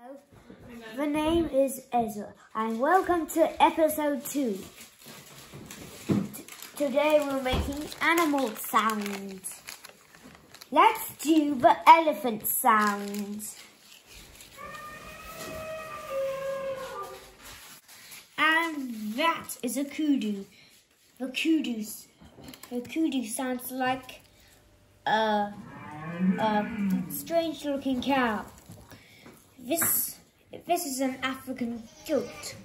Hello, the name is Ezra and welcome to episode 2. Today we're making animal sounds. Let's do the elephant sounds. And that is a kudu. The kudu sounds like a strange looking cow. This is an African goat.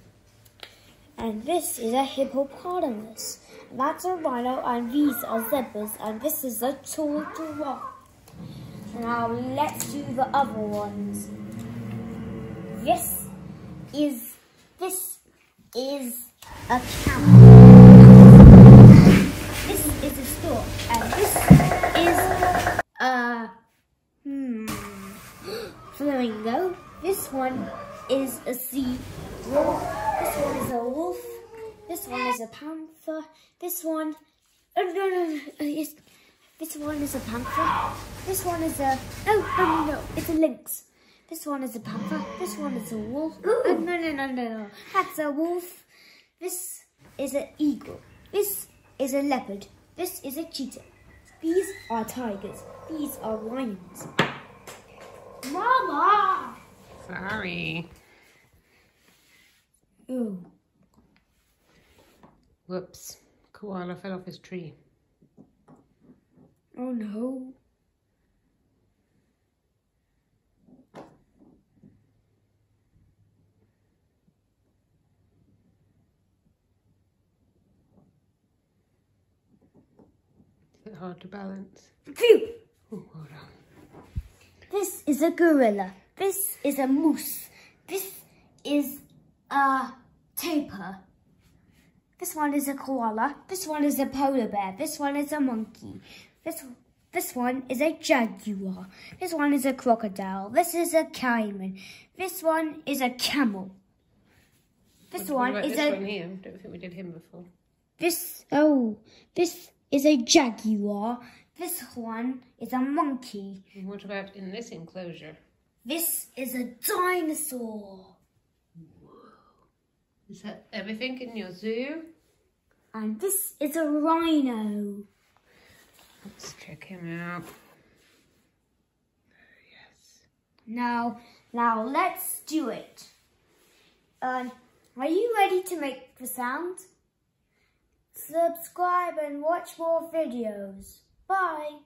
And this is a hippopotamus. And that's a rhino, and these are zebras, and this is a tall giraffe. Now let's do the other ones. This is a camel. This is a stork, and this is a flamingo. This one is a sea wolf. This one is a wolf. This one is a panther. This one, this one is a panther. This one is a no, it's a lynx. This one is a panther. This one is a wolf. No, that's a wolf. This is an eagle. This is a leopard. This is a cheetah. These are tigers. These are lions. Mama! Sorry. Ooh. Whoops. Koala fell off his tree. Oh no. Is it hard to balance? Phew! Oh, hold on. This is a gorilla. This is a moose. This is a tapir. This one is a koala. This one is a polar bear. This one is a monkey. This one is a jaguar. This one is a crocodile. This is a caiman. This one is a camel. This one is this one here? I don't think we did him before. This is a jaguar. This one is a monkey. And what about in this enclosure? This is a dinosaur. Whoa. Is that everything in your zoo? And this is a rhino. Let's check him out. Yes. Now let's do it. Are you ready to make the sound? Subscribe and watch more videos. Bye.